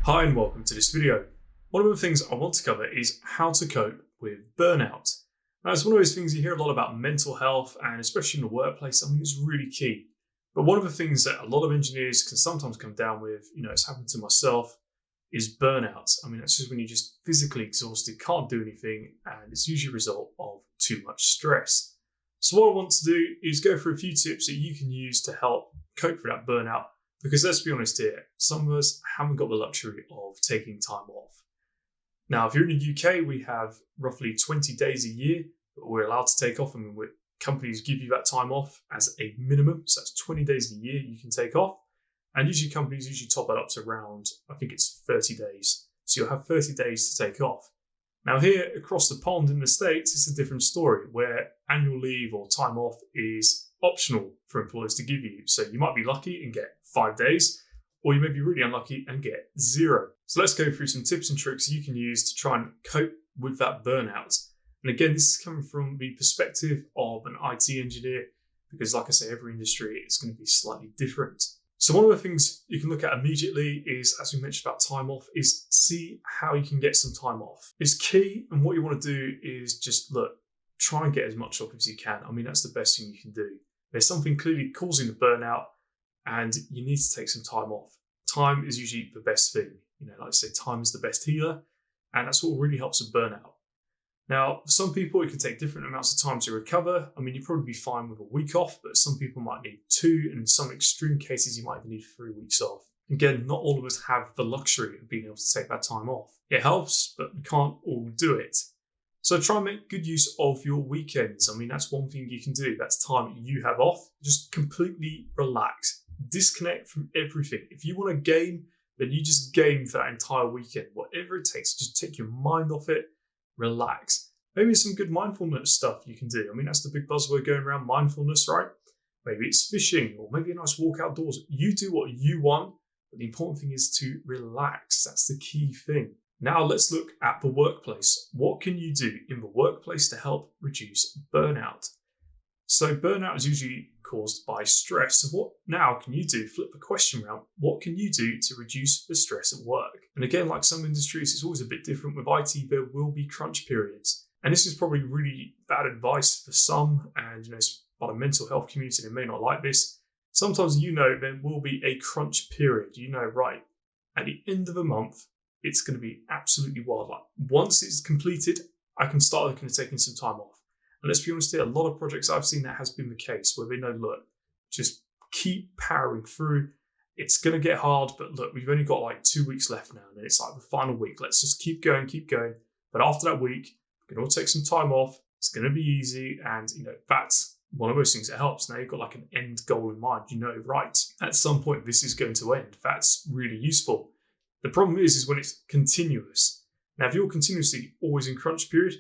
Hi and welcome to this video. One of the things I want to cover is how to cope with burnout. Now, it's one of those things you hear a lot about mental health, and especially in the workplace, I mean, it's really key. But one of the things that a lot of engineers can sometimes come down with, it's happened to myself, is burnout. I mean, that's just when you're just physically exhausted, can't do anything, and it's usually a result of too much stress. So what I want to do is go through a few tips that you can use to help cope with that burnout. Because let's be honest here, some of us haven't got the luxury of taking time off. Now, if you're in the UK, we have roughly 20 days a year that we're allowed to take off. I mean, companies give you that time off as a minimum. So that's 20 days a year you can take off. And usually companies top it up to around, I think it's 30 days. So you'll have 30 days to take off. Now here across the pond in the States, it's a different story where annual leave or time off is optional for employers to give you. So you might be lucky and get 5 days, or you may be really unlucky and get 0. So let's go through some tips and tricks you can use to try and cope with that burnout. And again, this is coming from the perspective of an IT engineer, because like I say, every industry is going to be slightly different. So one of the things you can look at immediately is, as we mentioned about time off, is see how you can get some time off. It's key, and what you want to do is just try and get as much off as you can. I mean, that's the best thing you can do. There's something clearly causing the burnout, and you need to take some time off. Time is usually the best thing. Like I say, time is the best healer, and that's what really helps with burnout. Now, for some people, it can take different amounts of time to recover. I mean, you'd probably be fine with a week off, but some people might need 2, and in some extreme cases, you might even need 3 weeks off. Again, not all of us have the luxury of being able to take that time off. It helps, but we can't all do it. So try and make good use of your weekends. I mean, that's one thing you can do. That's time you have off. Just completely relax. Disconnect from everything. If you want to game, then you just game for that entire weekend. Whatever it takes, just take your mind off it, relax. Maybe some good mindfulness stuff you can do. I mean, that's the big buzzword going around, mindfulness, right? Maybe it's fishing, or maybe a nice walk outdoors. You do what you want, but the important thing is to relax. That's the key thing. Now let's look at the workplace. What can you do in the workplace to help reduce burnout? So burnout is usually caused by stress. So what now can you do? Flip the question around. What can you do to reduce the stress at work? And again, like some industries, it's always a bit different. With IT, there will be crunch periods. And this is probably really bad advice for some. And by the mental health community, they may not like this. Sometimes there will be a crunch period. Right, at the end of the month, it's going to be absolutely wild. Once it's completed, I can start looking at taking some time off. And let's be honest here, a lot of projects I've seen that has been the case, where they know, just keep powering through. It's going to get hard, but we've only got 2 weeks left now, and it's the final week. Let's just keep going. But after that week, we can all take some time off. It's going to be easy, and that's one of those things that helps. Now you've got an end goal in mind. Right, at some point this is going to end. That's really useful. The problem is when it's continuous. Now, if you're continuously always in crunch period,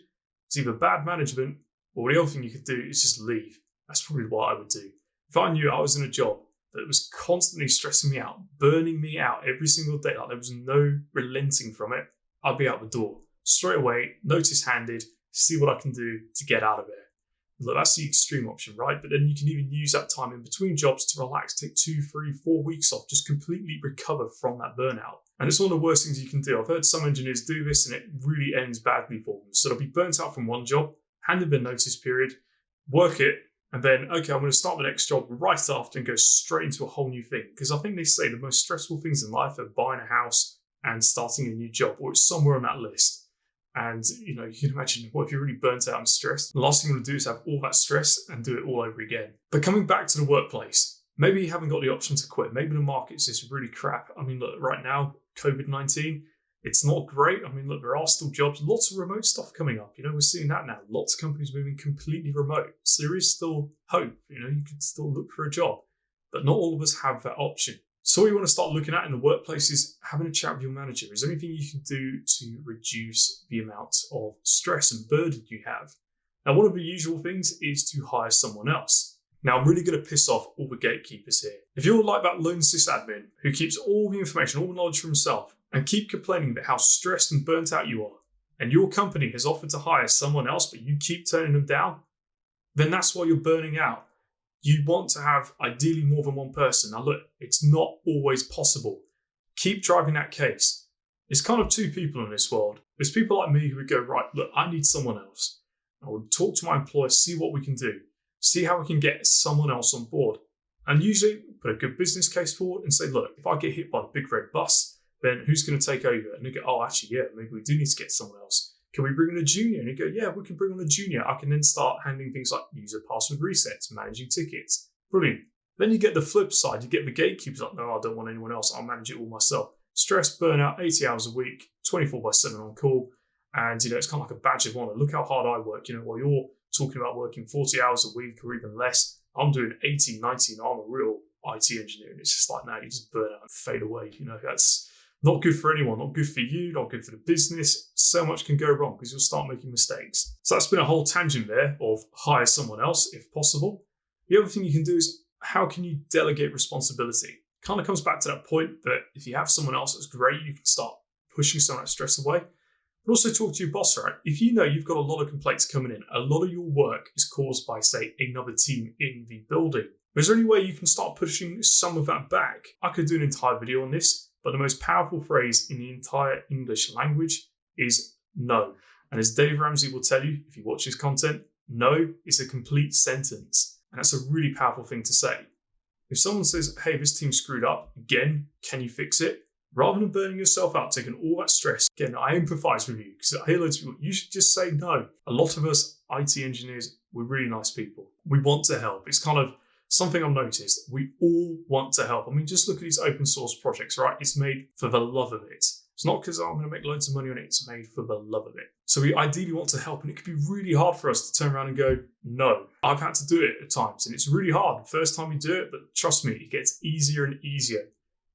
it's either bad management, or the other thing you could do is just leave. That's probably what I would do. If I knew I was in a job that was constantly stressing me out, burning me out every single day, there was no relenting from it, I'd be out the door straight away, notice handed, see what I can do to get out of there. That's the extreme option, right? But then you can even use that time in between jobs to relax, take 2, 3, 4 weeks off, just completely recover from that burnout. And it's one of the worst things you can do. I've heard some engineers do this, and it really ends badly for them. So they'll be burnt out from one job, hand in their notice period, work it, and then, okay, I'm going to start the next job right after and go straight into a whole new thing. Because I think they say the most stressful things in life are buying a house and starting a new job, or it's somewhere on that list. And, you can imagine, if you're really burnt out and stressed, the last thing you want to do is have all that stress and do it all over again. But coming back to the workplace, maybe you haven't got the option to quit. Maybe the market's just really crap. I mean, right now, COVID-19, it's not great. I mean, there are still jobs, lots of remote stuff coming up. We're seeing that now. Lots of companies moving completely remote. So there is still hope. You could still look for a job, but not all of us have that option. So what you want to start looking at in the workplace is having a chat with your manager. Is there anything you can do to reduce the amount of stress and burden you have? Now, one of the usual things is to hire someone else. Now, I'm really going to piss off all the gatekeepers here. If you're like that lone sysadmin who keeps all the information, all the knowledge for himself, and keep complaining about how stressed and burnt out you are, and your company has offered to hire someone else, but you keep turning them down, then that's why you're burning out. You want to have ideally more than one person. Now look, it's not always possible. Keep driving that case. It's kind of two people in this world. There's people like me who would go, right, look, I need someone else. I would talk to my employer, see what we can do, see how we can get someone else on board. And usually put a good business case forward and say, look, if I get hit by the big red bus, then who's going to take over? And they go, oh, actually, yeah, maybe we do need to get someone else. Can we bring in a junior? And you go, yeah, we can bring on a junior. I can then start handling things like user password resets, managing tickets. Brilliant. Then you get the flip side. You get the gatekeepers like, no, I don't want anyone else. I'll manage it all myself. Stress, burnout, 80 hours a week, 24/7 on call. And, it's kind of like a badge of honor. Look how hard I work. While you're talking about working 40 hours a week or even less, I'm doing 80, 90, and I'm a real IT engineer. And it's just like, no, you just burn out and fade away. That's not good for anyone, not good for you, not good for the business. So much can go wrong because you'll start making mistakes. So that's been a whole tangent there of hire someone else if possible. The other thing you can do is how can you delegate responsibility? Kind of comes back to that point that if you have someone else that's great, you can start pushing some of that stress away. But also talk to your boss, right? If you know you've got a lot of complaints coming in, a lot of your work is caused by, say, another team in the building. Is there any way you can start pushing some of that back? I could do an entire video on this. But the most powerful phrase in the entire English language is no. And as Dave Ramsey will tell you, if you watch his content, no is a complete sentence. And that's a really powerful thing to say. If someone says, hey, this team screwed up, again, can you fix it? Rather than burning yourself out, taking all that stress, again, I empathize with you because I hear loads of people, you should just say no. A lot of us IT engineers, we're really nice people. We want to help. It's kind of something I've noticed, we all want to help. Just look at these open source projects, right? It's made for the love of it. It's not because I'm going to make loads of money on it. It's made for the love of it. So we ideally want to help, and it can be really hard for us to turn around and go, no. I've had to do it at times, and it's really hard the first time you do it, but trust me, it gets easier and easier.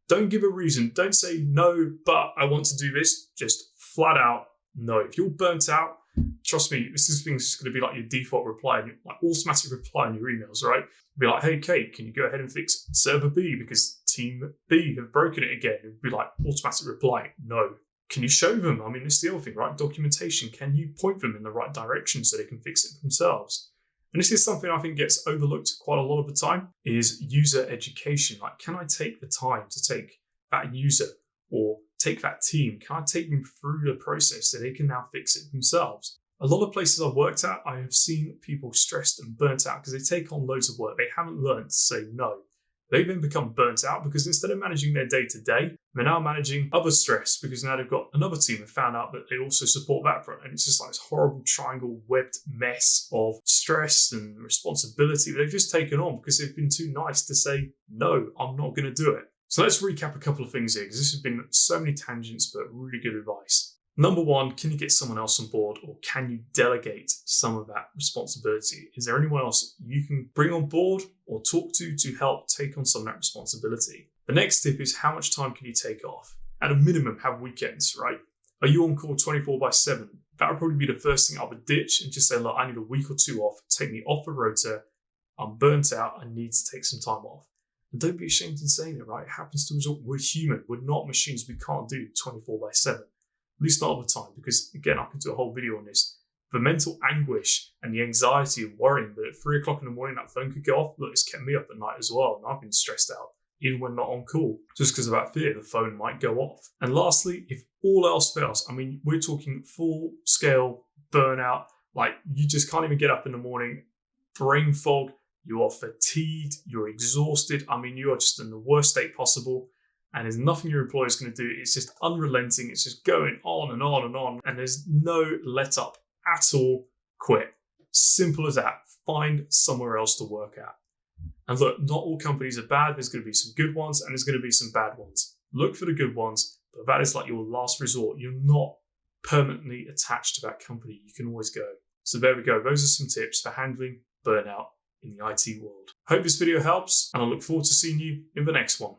Don't give a reason. Don't say, no, but I want to do this. Just flat out, no. If you're burnt out, trust me, this is just going to be like your default reply, like automatic reply in your emails, right? Be like, hey, Kate, can you go ahead and fix server B because team B have broken it again? It'd be like automatic reply, no. Can you show them? It's the other thing, right? Documentation. Can you point them in the right direction so they can fix it themselves? And this is something I think gets overlooked quite a lot of the time is user education. Like, can I take the time to take that user or take that team? Can I take them through the process so they can now fix it themselves? A lot of places I've worked at, I have seen people stressed and burnt out because they take on loads of work. They haven't learned to say no. They then become burnt out because instead of managing their day-to-day, they're now managing other stress because now they've got another team and found out that they also support that front. And it's just like this horrible triangle webbed mess of stress and responsibility that they've just taken on because they've been too nice to say, no, I'm not going to do it. So let's recap a couple of things here because this has been so many tangents, but really good advice. Number one, can you get someone else on board or can you delegate some of that responsibility? Is there anyone else you can bring on board or talk to help take on some of that responsibility? The next tip is how much time can you take off? At a minimum, have weekends, right? Are you on call 24/7? That would probably be the first thing I would ditch and just say, look, I need a week or two off. Take me off the rota. I'm burnt out. I need to take some time off. And don't be ashamed in saying it, right? It happens to us all. We're human. We're not machines. We can't do 24/7. At least not all the time, because again, I could do a whole video on this. The mental anguish and the anxiety of worrying that at 3 o'clock in the morning that phone could go off, look, it's kept me up at night as well. And I've been stressed out, even when not on call, just because of that fear the phone might go off. And lastly, if all else fails, we're talking full scale burnout, like you just can't even get up in the morning, brain fog, you are fatigued, you're exhausted. You are just in the worst state possible. And there's nothing your employer is going to do. It's just unrelenting. It's just going on and on and on. And there's no let up at all. Quit. Simple as that. Find somewhere else to work at. And look, not all companies are bad. There's going to be some good ones and there's going to be some bad ones. Look for the good ones, but that is like your last resort. You're not permanently attached to that company. You can always go. So there we go. Those are some tips for handling burnout in the IT world. Hope this video helps and I look forward to seeing you in the next one.